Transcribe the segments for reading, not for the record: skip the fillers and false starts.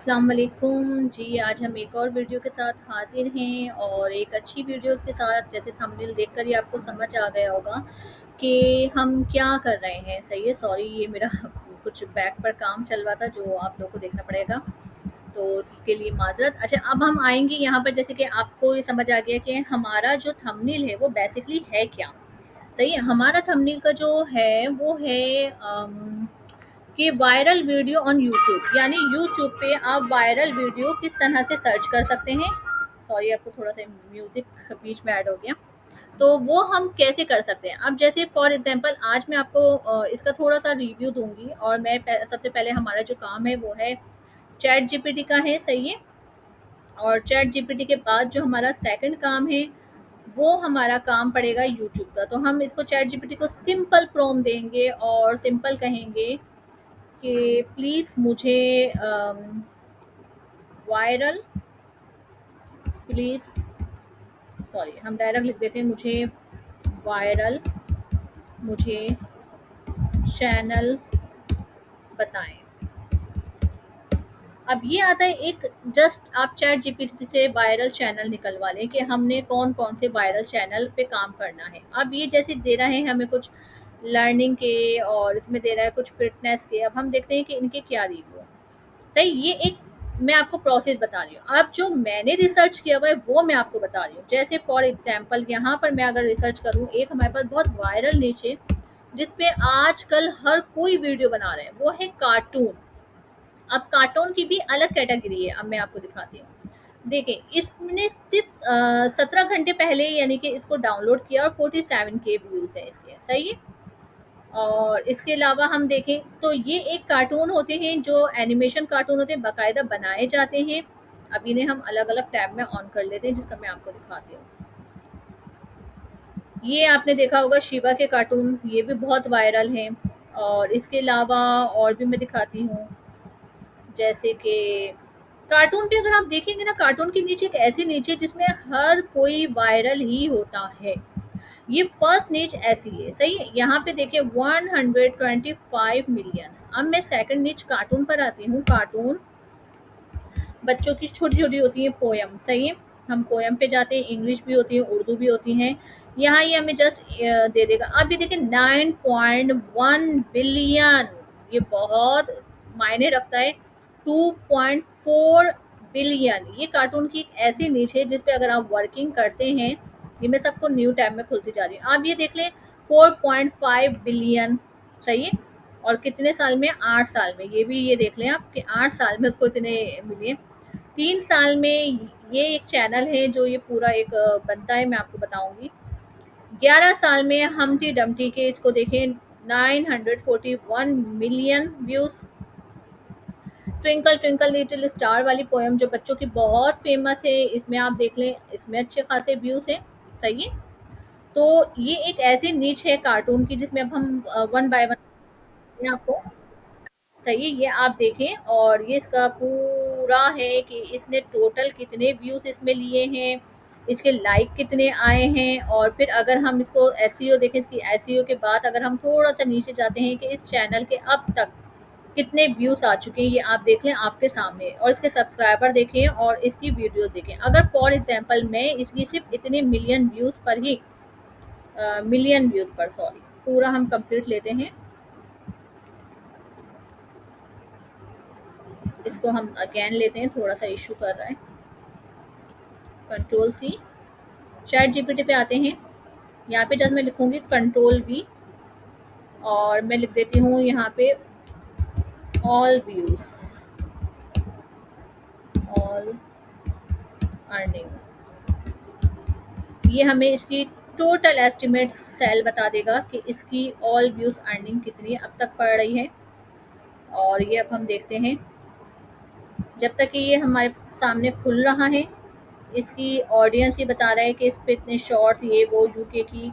अस्सलाम वालेकुम जी। आज हम एक और वीडियो के साथ हाजिर हैं और एक अच्छी वीडियोस के साथ। जैसे थंबनेल देखकर ही आपको समझ आ गया होगा कि हम क्या कर रहे हैं। सही है, सॉरी, ये मेरा कुछ बैक पर काम चल रहा था जो आप लोगों को देखना पड़ेगा, तो उसके लिए माजरत। अच्छा, अब हम आएंगे यहाँ पर। जैसे कि आपको ये समझ आ गया कि हमारा जो थंबनेल है वो बेसिकली है क्या। सही है, हमारा थंबनेल का जो है वो है कि वायरल वीडियो ऑन यूट्यूब, यानी यूट्यूब पे आप वायरल वीडियो किस तरह से सर्च कर सकते हैं। सॉरी, आपको थोड़ा सा म्यूजिक बीच में ऐड हो गया। तो वो हम कैसे कर सकते हैं। अब जैसे फॉर एग्जांपल आज मैं आपको इसका थोड़ा सा रिव्यू दूंगी। और मैं सबसे पहले हमारा जो काम है वो है चैट जीपीटी का है। सही है। और चैट जीपीटी के बाद जो हमारा सेकंड काम है वो हमारा काम पड़ेगा यूट्यूब का। तो हम इसको चैट जीपीटी को सिंपल प्रॉम्प्ट देंगे और सिंपल कहेंगे कि प्लीज़ मुझे वायरल, प्लीज़, सॉरी, हम डायरेक्ट लिख देते हैं, मुझे वायरल, मुझे चैनल बताएं। अब ये आता है एक, जस्ट आप चैट जीपीटी से वायरल चैनल निकलवा लें कि हमने कौन कौन से वायरल चैनल पे काम करना है। अब ये जैसे दे रहा है हमें कुछ लर्निंग के और इसमें दे रहा है कुछ फिटनेस के। अब हम देखते हैं कि इनके क्या रिव्यू है। सही, ये एक मैं आपको प्रोसेस बता रही हूँ। अब जो मैंने रिसर्च किया हुआ है वो मैं आपको बता रही हूँ। जैसे फॉर एग्जांपल यहाँ पर मैं अगर रिसर्च करूँ, एक हमारे पास बहुत वायरल नीचे जिसपे आजकल हर कोई वीडियो बना रहे हैं, वो है कार्टून। अब कार्टून की भी अलग कैटेगरी है, अब मैं आपको दिखाती हूँ। देखिए, इसने सिर्फ 17 घंटे पहले यानी कि इसको डाउनलोड किया और 47 के व्यूज है इसके। सही है। और इसके अलावा हम देखें तो ये एक कार्टून होते हैं जो एनिमेशन कार्टून होते हैं, बाकायदा बनाए जाते हैं। अब इन्हें हम अलग अलग टैब में ऑन कर लेते हैं, जिसका मैं आपको दिखाती हूँ। ये आपने देखा होगा शिवा के कार्टून, ये भी बहुत वायरल हैं। और इसके अलावा और भी मैं दिखाती हूँ। जैसे कि कार्टून पे अगर आप देखेंगे ना, कार्टून के नीचे एक ऐसी नीचे जिसमें हर कोई वायरल ही होता है। ये फर्स्ट नीच ऐसी है। सही है। यहाँ पे देखिए 125 मिलियन। अब मैं सेकंड नीच कार्टून पर आती हूँ। कार्टून बच्चों की छोटी छोटी होती है पोयम। सही है। हम पोयम पे जाते हैं, इंग्लिश भी होती है, उर्दू भी होती हैं। यहाँ ये हमें जस्ट दे देगा। अब ये देखिए 9.1 बिलियन, ये बहुत मायने रखता है। 2.4 बिलियन, ये कार्टून की एक ऐसी नीच है जिसपे अगर आप वर्किंग करते हैं। ये मैं सबको न्यू टैब में खुलती जा रही हूँ। आप ये देख लें 4.5 बिलियन। सही है। और कितने साल में? 8 साल में। ये भी ये देख लें आप कि 8 साल में उसको इतने मिले। 3 साल में ये एक चैनल है जो ये पूरा एक बनता है, मैं आपको बताऊंगी। 11 साल में हमटी डमटी के इसको देखें 941 million views. Twinkle twinkle little star वाली पोएम जो बच्चों की बहुत फेमस है, इसमें आप देख लें, इसमें अच्छे खासे व्यूज हैं। सही है। तो ये एक ऐसी नीच है कार्टून की जिसमें अब हम वन बाय वन आपको। सही है, ये आप देखें। और ये इसका पूरा है कि इसने टोटल कितने व्यूज इसमें लिए हैं, इसके लाइक कितने आए हैं। और फिर अगर हम इसको एसईओ देखें, इसकी एसईओ के बाद अगर हम थोड़ा सा नीचे जाते हैं कि इस चैनल के अब तक कितने व्यूज आ चुके हैं, ये आप देख लें आपके सामने। और इसके सब्सक्राइबर देखें और इसकी वीडियो देखें। अगर फॉर एग्जांपल मैं इसकी सिर्फ इतने मिलियन व्यूज पर ही मिलियन व्यूज पर, सॉरी, पूरा हम कंप्लीट लेते हैं। इसको हम अगेन लेते हैं, थोड़ा सा इशू कर रहा है। कंट्रोल सी, चैट जीपीटी पे आते हैं। यहाँ पे जब मैं लिखूंगी कंट्रोल वी और मैं लिख देती हूँ यहाँ पे ऑल व्यूज, ऑल अर्निंग। ये हमें इसकी टोटल एस्टिमेट सेल बता देगा कि इसकी ऑल व्यूज अर्निंग कितनी अब तक पड़ रही है। और ये अब हम देखते हैं, जब तक कि ये हमारे सामने खुल रहा है। इसकी ऑडियंस ये बता रहा है कि इस पे इतने शॉर्ट्स, ये वो यूके की।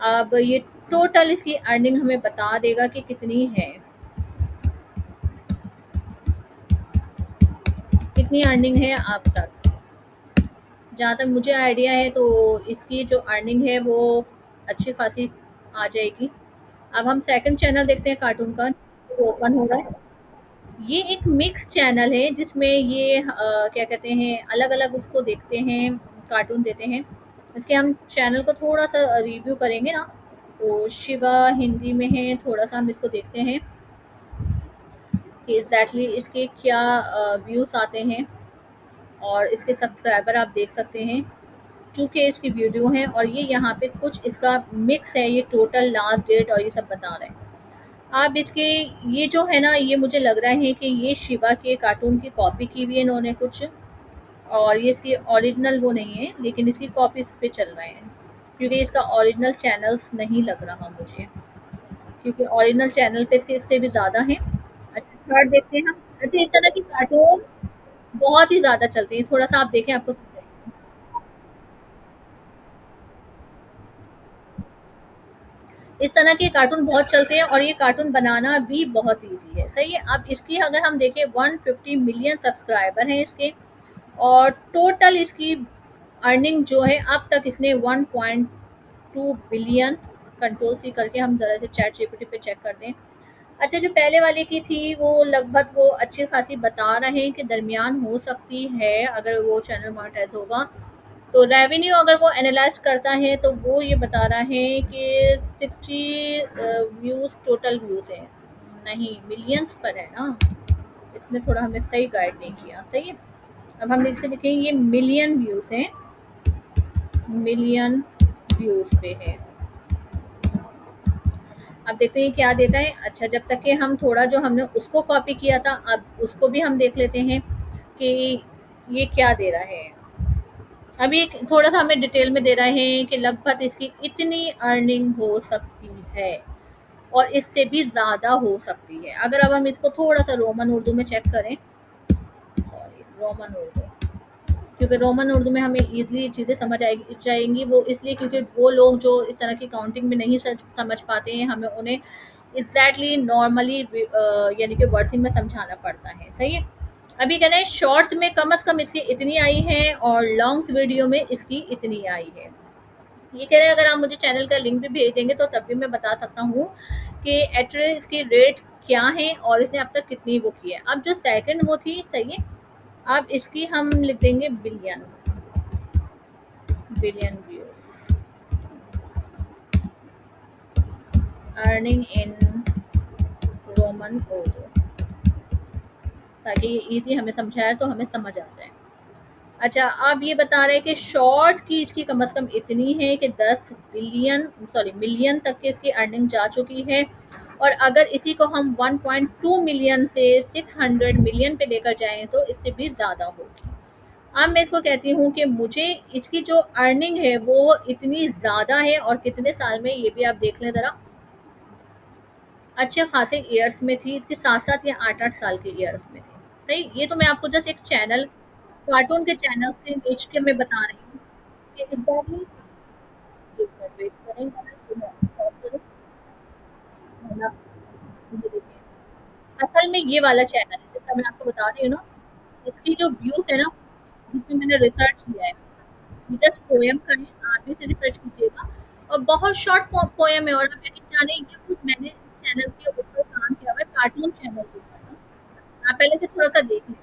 अब ये टोटल इसकी अर्निंग हमें बता देगा कि कितनी है, कितनी अर्निंग है अब तक। जहाँ तक मुझे आइडिया है तो इसकी जो अर्निंग है वो अच्छी खासी आ जाएगी। अब हम सेकंड चैनल देखते हैं कार्टून का, वो ओपन हो रहा है। ये एक मिक्स चैनल है जिसमें ये क्या कहते हैं, अलग-अलग उसको देखते हैं, कार्टून देते हैं। इसके हम चैनल को थोड़ा-सा रिव्यू करेंगे ना, तो शिवा हिंदी में है, थोड़ा-सा हम इसको देखते हैं कि एग्ज़ैक्टली इसके क्या व्यूज़ आते हैं, और इसके सब्सक्राइबर आप देख सकते हैं। 2K इसकी वीडियो है, और ये यहाँ पे कुछ इसका मिक्स है, ये टोटल लास्ट डेट और ये सब बता रहे हैं। आप इसके ये जो है ना, ये मुझे लग रहा है कि ये शिवा के कार्टून की कॉपी की हुई है इन्होंने कुछ, और ये इसकी ओरिजिनल वो नहीं है, लेकिन इसकी कॉपी इस पे चल रहे हैं, क्योंकि इसका ओरिजिनल चैनल्स नहीं लग रहा मुझे, क्योंकि ओरिजिनल चैनल पे इससे भी ज़्यादा है। अच्छा, थर्ड देखते हैं हम। अच्छा, इस तरह की कार्टून बहुत ही ज़्यादा चलती है, थोड़ा सा आप देखें आपको समझाएंगे। इस तरह के कार्टून बहुत चलते हैं, और ये कार्टून बनाना भी बहुत ईजी है, सही है। अब इसकी अगर हम देखें, 150 मिलियन सब्सक्राइबर हैं इसके, और टोटल इसकी अर्निंग जो है अब तक इसने 1.2 बिलियन, कंट्रोल सी करके हम ज़रा से चैट जीपीटी पे चेक करते हैं। अच्छा, जो पहले वाले की थी वो लगभग वो अच्छी खासी बता रहे हैं कि दरमियान हो सकती है अगर वो चैनल मोनेटाइज होगा, तो रेवेन्यू अगर वो एनालाइज करता है तो वो ये बता रहा है कि 60 व्यूज़, टोटल व्यूज़ है, नहीं मिलियंस पर है ना। इसने थोड़ा हमें सही गाइड नहीं किया, सही है। अब हम इसे देखें, ये मिलियन व्यूज़ हैं, मिलियन व्यूज़ पे है। अब देखते हैं क्या देता है। अच्छा, जब तक कि हम थोड़ा जो हमने उसको कॉपी किया था, अब उसको भी हम देख लेते हैं कि ये क्या दे रहा है। अभी थोड़ा सा हमें डिटेल में दे रहे हैं कि लगभग इसकी इतनी अर्निंग हो सकती है, और इससे भी ज़्यादा हो सकती है। अगर अब हम इसको थोड़ा सा रोमन उर्दू में चेक करें, सॉरी रोमन उर्दू, क्योंकि रोमन उर्दू में हमें ईज़िली चीज़ें समझ आएगी जाएँगी, वो इसलिए क्योंकि वो लोग जो इस तरह की काउंटिंग में नहीं समझ पाते हैं, हमें उन्हें एग्ज़ैक्टली नॉर्मली यानी कि वर्ड्स में समझाना पड़ता है, सही है। अभी कह रहे हैं शॉर्ट्स में कम से कम इसकी इतनी आई है, और लॉन्ग्स वीडियो में इसकी इतनी आई है। ये कह रहे हैं अगर आप मुझे चैनल का लिंक भी भेज देंगे तो तब भी मैं बता सकता हूँ कि एक्चुअली इसकी रेट क्या है, और इसने अब तक कितनी वो की है। अब जो सेकंड वो थी, सही है। अब इसकी हम लिख देंगे billion, billion views, earning in Roman Urdu, ताकि ये इजी हमें समझाए तो हमें समझ आ जाए। अच्छा, अब ये बता रहे हैं कि शॉर्ट की इसकी कम से कम इतनी है कि 10 बिलियन, सॉरी मिलियन तक की इसकी अर्निंग जा चुकी है, और अगर इसी को हम 1.2 मिलियन से 600 मिलियन पे लेकर जाएं तो इससे भी ज़्यादा होगी। अब मैं इसको कहती हूँ कि मुझे इसकी जो अर्निंग है वो इतनी ज़्यादा है, और कितने साल में ये भी आप देख लें ज़रा, अच्छे खासे ईयर्स में थी, इसके साथ साथ ये 8-8 साल के ईयर्स में थी, सही। ये तो मैं आपको जस्ट एक चैनल, कार्टून के चैनल्स के नीच के मैं बता रही हूँ कि एग्जैक्टली, एक मिनट वेट करें, वरना ये देखिए, असल में ये वाला चैनल है जिसका मैं आपको बता रही हूँ ना, इसकी जो व्यूज़ है ना, जिसमें मैंने रिसर्च किया है, ये जस्ट पोएम का है, आप भी से रिसर्च कीजिएगा, और बहुत शॉर्ट पोएम है, और आप यकीन जाने ये खुद मैंने चैनल के ऊपर काम किया हुआ है, कार्टून चैनल के ऊपर ना, आप पहले से थोड़ा सा देख लें।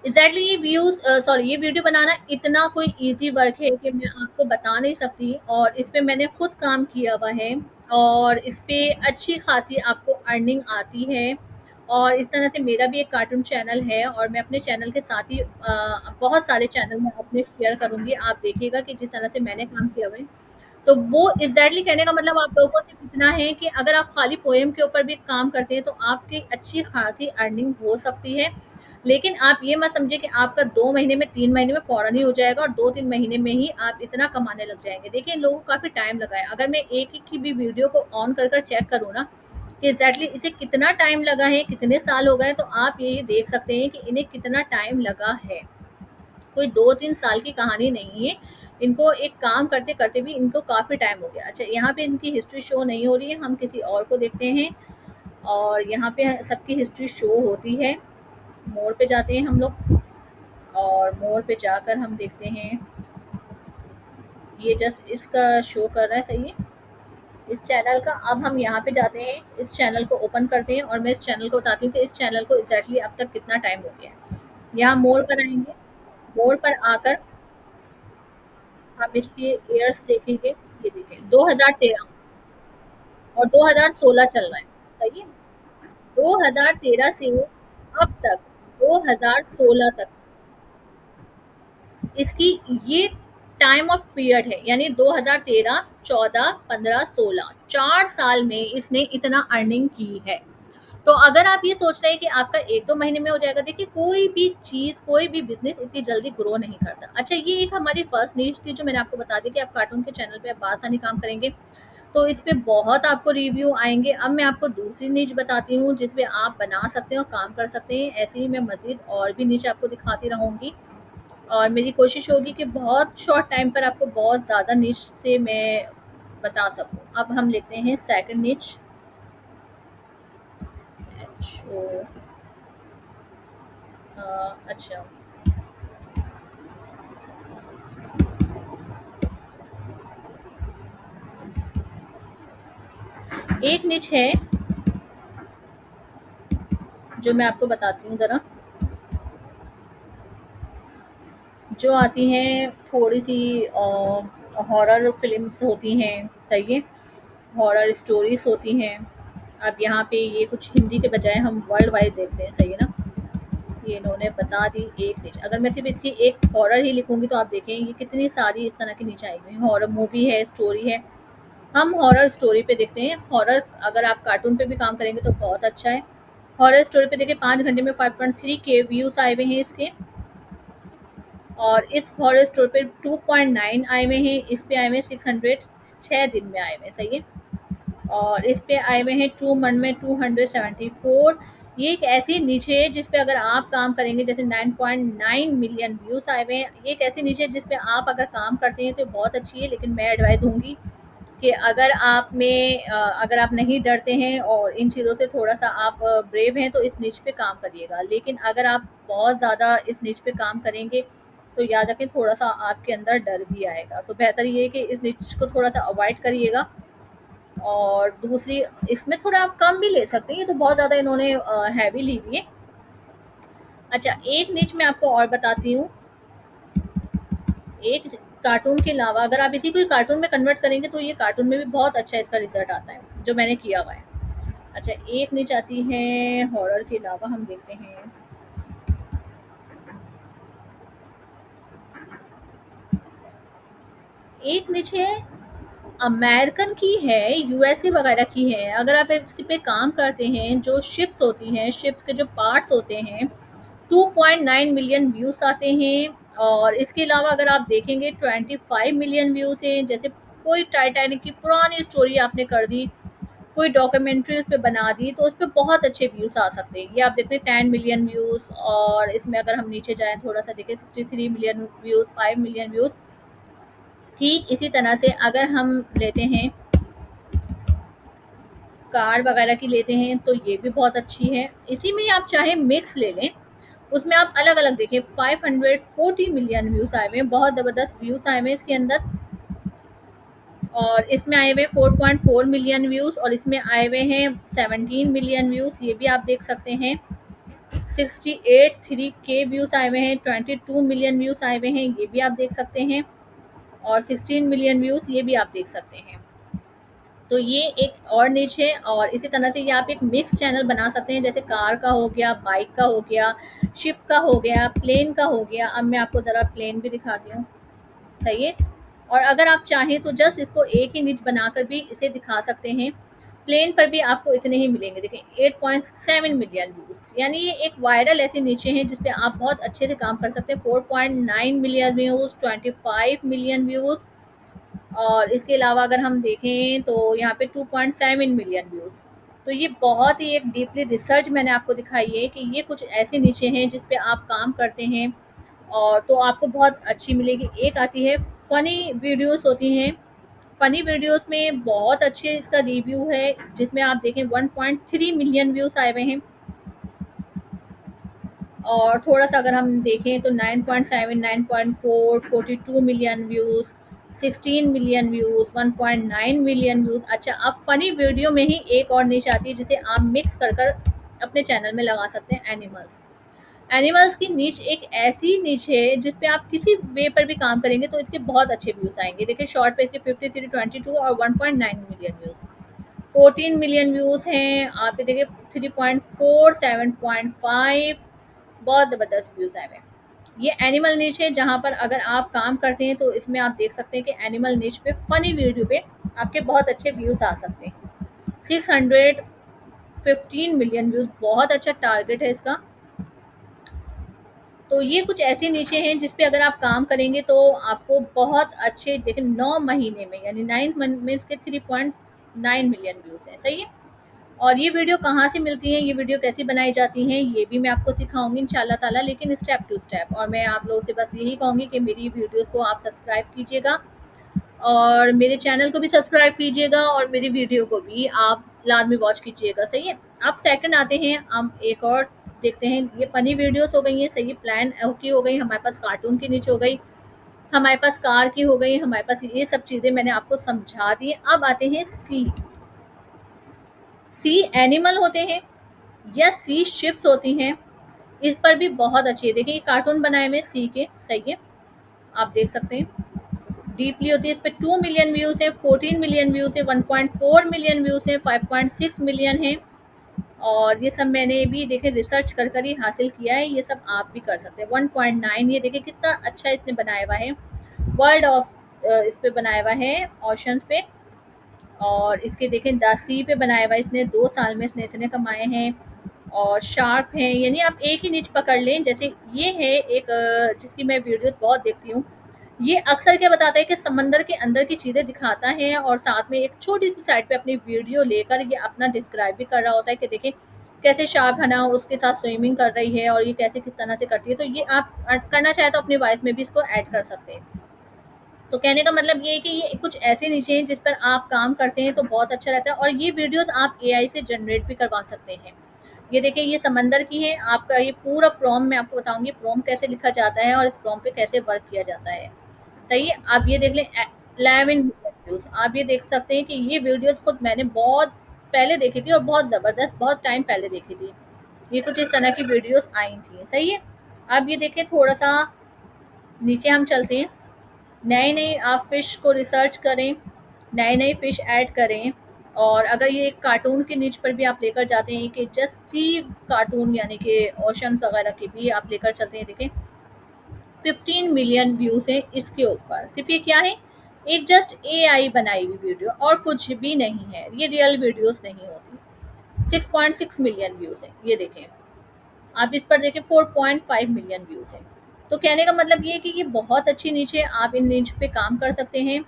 एग्जैक्टली, ये व्यूज सॉरी, ये वीडियो बनाना इतना कोई इजी वर्क है कि मैं आपको बता नहीं सकती, और इस पे मैंने खुद काम किया हुआ है, और इस पे अच्छी खासी आपको अर्निंग आती है। और इस तरह से मेरा भी एक कार्टून चैनल है, और मैं अपने चैनल के साथ ही बहुत सारे चैनल मैं अपने शेयर करूँगी, आप देखिएगा कि जिस तरह से मैंने काम किया हुआ है। तो वो एग्जैक्टली कहने का मतलब आप लोगों को सिर्फ इतना है कि अगर आप खाली पोएम के ऊपर भी काम करते हैं तो आपकी अच्छी खासी अर्निंग हो सकती है, लेकिन आप ये मत समझिए कि आपका 2 महीने में 3 महीने में फ़ौरन ही हो जाएगा, और 2-3 महीने में ही आप इतना कमाने लग जाएंगे। देखिए, इन लोगों को काफ़ी टाइम लगा है। अगर मैं एक एक की भी वीडियो को ऑन कर कर चेक करूँ ना कि एग्जैक्टली इसे कितना टाइम लगा है, कितने साल हो गए, तो आप ये देख सकते हैं कि इन्हें कितना टाइम लगा है। कोई 2-3 साल की कहानी नहीं है। इनको एक काम करते करते भी इनको काफ़ी टाइम हो गया। अच्छा, यहाँ पे इनकी हिस्ट्री शो नहीं हो रही है, हम किसी और को देखते हैं, और यहाँ पे सबकी हिस्ट्री शो होती है। मोड़ पे जाते हैं हम लोग, और मोड़ पे जाकर हम देखते हैं ये जस्ट इसका शो कर रहा है, सही है, इस चैनल का। अब हम यहाँ पे जाते हैं, इस चैनल को ओपन करते हैं और मैं इस चैनल को बताती हूँ कि इस चैनल को एग्जैक्टली अब तक कितना टाइम हो गया है। यहाँ मोर पर आएंगे, मोर पर आकर हम इसके ईयर्स देखेंगे। ये देखें 2013 और 2016 चल रहा है, सही है। 2013 से अब तक 2016 तक इसकी ये टाइम ऑफ पीरियड है, यानी 2013, 14, 15, 16 4 साल में इसने इतना अर्निंग की है। तो अगर आप ये सोच रहे हैं कि आपका 1-2 महीने में हो जाएगा, देखिए कोई भी चीज़, कोई भी बिज़नेस इतनी जल्दी ग्रो नहीं करता। अच्छा, ये एक हमारी फर्स्ट नीश थी जो मैंने आपको बता दी कि आप कार्टून के चैनल पे आप बासानी काम करेंगे, तो इस पे बहुत आपको रिव्यू आएँगे। अब मैं आपको दूसरी नीश बताती हूँ जिस पे आप बना सकते हैं और काम कर सकते हैं। ऐसे ही मैं मज़ीद और भी नीच आपको दिखाती रहूँगी और मेरी कोशिश होगी कि बहुत शॉर्ट टाइम पर आपको बहुत ज़्यादा नीश से मैं बता सकूँ। अब हम लेते हैं सेकंड नीच। अच्छा, एक निच है जो मैं आपको बताती हूँ ज़रा, जो आती हैं थोड़ी सी हॉरर फिल्म्स होती हैं, सही है, हॉरर स्टोरीज होती हैं। अब यहाँ पे ये कुछ हिंदी के बजाय हम वर्ल्ड वाइड देखते हैं, सही है ना। ये इन्होंने बता दी एक निच। अगर मैं सिर्फ इसकी एक हॉरर ही लिखूंगी तो आप देखें ये कितनी सारी इस तरह की नीचे आई हुई। हॉरर मूवी है, स्टोरी है, हम हॉरर स्टोरी पे देखते हैं। हॉरर अगर आप कार्टून पे भी काम करेंगे तो बहुत अच्छा है। हॉरर स्टोरी पे देखिए 5 घंटे में 5.3 के व्यूज़ आए हुए हैं इसके, और इस हॉरर स्टोरी पे 2.9 आए हुए हैं, इस पे आए हुए हैं 600 6 दिन में आए हुए हैं, सही है। और इस पे आए हुए हैं 2 मंथ में 274। ये एक ऐसी नीचे है जिस पे अगर आप काम करेंगे, जैसे 9.9 मिलियन व्यूज़ आए हुए हैं। ये एक ऐसी नीचे है जिस पे आप अगर काम करते हैं तो बहुत अच्छी है, लेकिन मैं एडवाइस दूँगी कि अगर आप में अगर आप नहीं डरते हैं और इन चीज़ों से थोड़ा-सा आप ब्रेव हैं तो इस निच पे काम करिएगा। लेकिन अगर आप बहुत ज़्यादा इस निच पे काम करेंगे तो याद रखें थोड़ा-सा आपके अंदर डर भी आएगा। तो बेहतर ये है कि इस निच को थोड़ा-सा अवॉइड करिएगा। और दूसरी, इसमें थोड़ा आप कम भी ले सकते हैं, ये तो बहुत ज़्यादा इन्होंने हैवी ली हुई है। अच्छा, एक निच मैं आपको और बताती हूँ। एक कार्टून के अलावा अगर आप इसी को कार्टून में कन्वर्ट करेंगे तो ये कार्टून में भी बहुत अच्छा इसका रिजल्ट आता है, जो मैंने किया हुआ है। अच्छा, एक निच आती है हॉरर के अलावा, हम देखते हैं। एक निच है अमेरिकन की है, यूएसए वगैरह की है। अगर आप इस पे काम करते हैं, जो शिप्स होती हैं, शिप्स के जो पार्ट्स होते हैं, 2.9 मिलियन व्यूज़ आते हैं। और इसके अलावा अगर आप देखेंगे 25 मिलियन व्यूज़ हैं। जैसे कोई टाइटैनिक की पुरानी स्टोरी आपने कर दी, कोई डॉक्यूमेंट्री उस पे बना दी, तो उस पे बहुत अच्छे व्यूज़ आ सकते हैं। ये आप देखते हैं 10 मिलियन व्यूज़, और इसमें अगर हम नीचे जाएँ थोड़ा-सा देखें 63 मिलियन व्यूज़, 5 मिलियन व्यूज़। ठीक इसी तरह से अगर हम लेते हैं कार वगैरह की लेते हैं तो ये भी बहुत अच्छी है। इसी में आप चाहे मिक्स ले लें, उसमें आप अलग-अलग देखें 540 मिलियन व्यूज़ आए हुए हैं, बहुत ज़बरदस्त व्यूज़ आए हुए हैं इसके अंदर। और इसमें आए हुए 4.4 मिलियन व्यूज़, और इसमें आए हुए हैं 17 मिलियन व्यूज़, ये भी आप देख सकते हैं। 68 3 के व्यूज़ आए हुए हैं, 22 मिलियन व्यूज़ आए हुए हैं, ये भी आप देख सकते हैं। और 16 मिलियन व्यूज़, ये भी आप देख सकते हैं। तो ये एक और निच है, और इसी तरह से ये आप एक मिक्स चैनल बना सकते हैं, जैसे कार का हो गया, बाइक का हो गया, शिप का हो गया, प्लेन का हो गया। अब मैं आपको ज़रा प्लेन भी दिखाती हूँ, सही है। और अगर आप चाहें तो जस्ट इसको एक ही निच बनाकर भी इसे दिखा सकते हैं। प्लेन पर भी आपको इतने ही मिलेंगे, देखें 8.7 मिलियन व्यूज़, यानी ये एक वायरल ऐसी नीचे हैं जिस पे आप बहुत अच्छे से काम कर सकते हैं। 4.9 मिलियन व्यूज़, 25 मिलियन व्यूज़। और इसके अलावा अगर हम देखें तो यहाँ पे 2.7 मिलियन व्यूज़। तो ये बहुत ही एक डीपली रिसर्च मैंने आपको दिखाई है कि ये कुछ ऐसी नीचे हैं जिस पे आप काम करते हैं और तो आपको बहुत अच्छी मिलेगी। एक आती है फ़नी वीडियोस होती हैं, फ़नी वीडियोस में बहुत अच्छे इसका रिव्यू है, जिसमें आप देखें 1.3 मिलियन व्यूज़ आए हुए हैं। और थोड़ा-सा अगर हम देखें तो 9.7, 9.4, 42 million views, 16 million views, 1.9 million views. अच्छा, अब फ़नी वीडियो में ही एक और निश आती है जिसे आप मिक्स कर कर अपने चैनल में लगा सकते हैं, एनिमल्स। एनिमल्स की निश एक ऐसी निश है जिस पे आप किसी वे पर भी काम करेंगे तो इसके बहुत अच्छे व्यूज़ आएँगे। देखिए शॉर्ट पे इसके 53, 22 और 1.9 मिलियन व्यूज़। 14 मिलियन व्यूज़ हैं। आप ये देखिए 3.4, 7.5, बहुत ज़बरदस्त व्यूज़ आए हुए हैं। ये एनिमल निश है जहाँ पर अगर आप काम करते हैं तो इसमें आप देख सकते हैं कि एनिमल निश पे फ़नी वीडियो पे आपके बहुत अच्छे व्यूज़ आ सकते हैं। 615 मिलियन व्यूज़, बहुत अच्छा टारगेट है इसका। तो ये कुछ ऐसी निशें हैं जिस पे अगर आप काम करेंगे तो आपको बहुत अच्छे, देखिए 9 महीने में यानी 9th मंथ में इसके 3.9 मिलियन व्यूज़ हैं। सही है। और ये वीडियो कहाँ से मिलती हैं, ये वीडियो कैसी बनाई जाती हैं, ये भी मैं आपको सिखाऊंगी इंशाल्लाह ताला, लेकिन स्टेप टू स्टेप। और मैं आप लोगों से बस यही कहूँगी कि मेरी वीडियोस को आप सब्सक्राइब कीजिएगा और मेरे चैनल को भी सब्सक्राइब कीजिएगा और मेरी वीडियो को भी आप लाजमी वॉच कीजिएगा। सही है। अब सेकंड आते हैं, हम एक और देखते हैं। ये फनी वीडियोस हो गई हैं, सही है, प्लान की हो गई, हमारे पास कार्टून की नीचे हो गई, हमारे पास कार की हो गई, हमारे पास ये सब चीज़ें मैंने आपको समझा दी। अब आते हैं सी। सी एनिमल होते हैं या सी शिप्स होती हैं, इस पर भी बहुत अच्छी है। देखिए ये कार्टून बनाए हुए सी के, सही है, आप देख सकते हैं। डीपली होती है, इस पे 2 मिलियन व्यूज़ है, 14 मिलियन व्यूज़ है, 1.4 मिलियन व्यूज़ है, 5.6 मिलियन है। और ये सब मैंने भी देखे रिसर्च कर कर ही हासिल किया है, ये सब आप भी कर सकते हैं। 1.9, ये देखिए कितना अच्छा इसने बनाया हुआ है, वर्ल्ड ऑफ इस पे बनाया हुआ है, ऑप्शन पे। और इसके देखें 10 पे बनाया हुआ है इसने, 2 साल में इसने इतने कमाए हैं। और शार्प हैं, यानी आप एक ही निच पकड़ लें। जैसे ये है एक जिसकी मैं वीडियो बहुत देखती हूँ, ये अक्सर क्या बताता है कि समंदर के अंदर की चीज़ें दिखाता है और साथ में एक छोटी सी साइड पे अपनी वीडियो लेकर ये अपना डिस्क्राइब भी कर रहा होता है कि देखें कैसे शार्क है ना उसके साथ स्विमिंग कर रही है और ये कैसे किस तरह से करती है। तो ये आप करना चाहे तो अपनी वॉइस में भी इसको ऐड कर सकते हैं। तो कहने का मतलब ये है कि ये कुछ ऐसे नीचे हैं जिस पर आप काम करते हैं तो बहुत अच्छा रहता है। और ये वीडियोस आप एआई से जनरेट भी करवा सकते हैं। ये देखिए ये समंदर की है, आपका ये पूरा प्रॉम्प्ट मैं आपको बताऊंगी प्रॉम्प्ट कैसे लिखा जाता है और इस प्रॉम्प्ट पे कैसे वर्क किया जाता है। सही है। आप ये देख लें 11 वीडियोस, आप ये देख सकते हैं कि ये वीडियोस खुद मैंने बहुत पहले देखी थी और बहुत ज़बरदस्त, बहुत टाइम पहले देखी थी। ये कुछ इस तरह की वीडियोस आई थी। सही है। अब ये देखें थोड़ा सा नीचे हम चलते हैं। नए नए आप फ़िश को रिसर्च करें, नए नए फ़िश ऐड करें। और अगर ये एक कार्टून के नीच पर भी आप लेकर जाते हैं कि जस्ट सी कार्टून यानी कि ओशन वगैरह के भी आप लेकर चलते हैं, देखें 15 मिलियन व्यूज़ हैं इसके ऊपर। सिर्फ ये क्या है, एक जस्ट एआई बनाई हुई वीडियो और कुछ भी नहीं है, ये रियल वीडियोस नहीं होती। 6.6 मिलियन व्यूज़ हैं, ये देखें आप इस पर देखें 4.5 मिलियन व्यूज़ हैं। तो कहने का मतलब ये है कि ये बहुत अच्छी नीच है, आप इन नीच पे काम कर सकते हैं।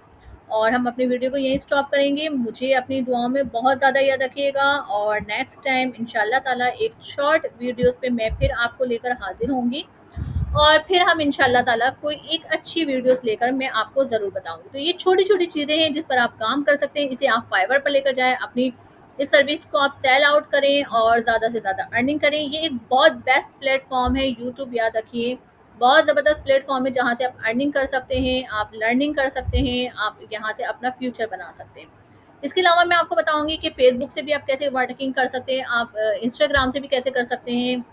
और हम अपनी वीडियो को यहीं स्टॉप करेंगे। मुझे अपनी दुआओं में बहुत ज़्यादा याद रखिएगा और नेक्स्ट टाइम इंशाल्लाह ताला एक शॉर्ट वीडियोस पे मैं फिर आपको लेकर हाजिर होंगी और फिर हम इंशाल्लाह ताला कोई एक अच्छी वीडियोस लेकर मैं आपको ज़रूर बताऊंगी। तो ये छोटी छोटी चीज़ें हैं जिस पर आप काम कर सकते हैं, इसे आप फाइवर पर लेकर जाएं, अपनी इस सर्विस को आप सेल आउट करें और ज़्यादा से ज़्यादा अर्निंग करें। ये एक बहुत बेस्ट प्लेटफॉर्म है यूट्यूब, याद रखिए, बहुत ज़बरदस्त प्लेटफॉर्म है जहाँ से आप अर्निंग कर सकते हैं, आप लर्निंग कर सकते हैं, आप यहाँ से अपना फ्यूचर बना सकते हैं। इसके अलावा मैं आपको बताऊंगी कि फेसबुक से भी आप कैसे वर्किंग कर सकते हैं, आप इंस्टाग्राम से भी कैसे कर सकते हैं,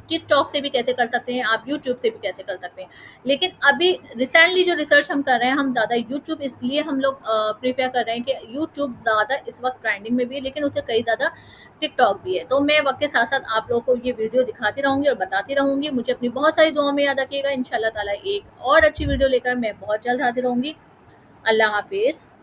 टिकटॉक से भी कैसे कर सकते हैं, आप यूट्यूब से भी कैसे कर सकते हैं। लेकिन अभी रिसेंटली जो रिसर्च हम कर रहे हैं, हम ज़्यादा यूट्यूब इसलिए हम लोग प्रेफर कर रहे हैं कि यूट्यूब ज़्यादा इस वक्त ट्रेंडिंग में भी है, लेकिन उससे कई ज़्यादा टिकटॉक भी है। तो मैं वक्त के साथ साथ आप लोगों को ये वीडियो दिखाती रहूँगी और बताती रहूँगी। मुझे अपनी बहुत सारी दुआओं में याद रखिएगा। इंशाल्लाह ताला एक और अच्छी वीडियो लेकर मैं बहुत जल्द हाजिर होंगी। अल्लाह हाफिज़।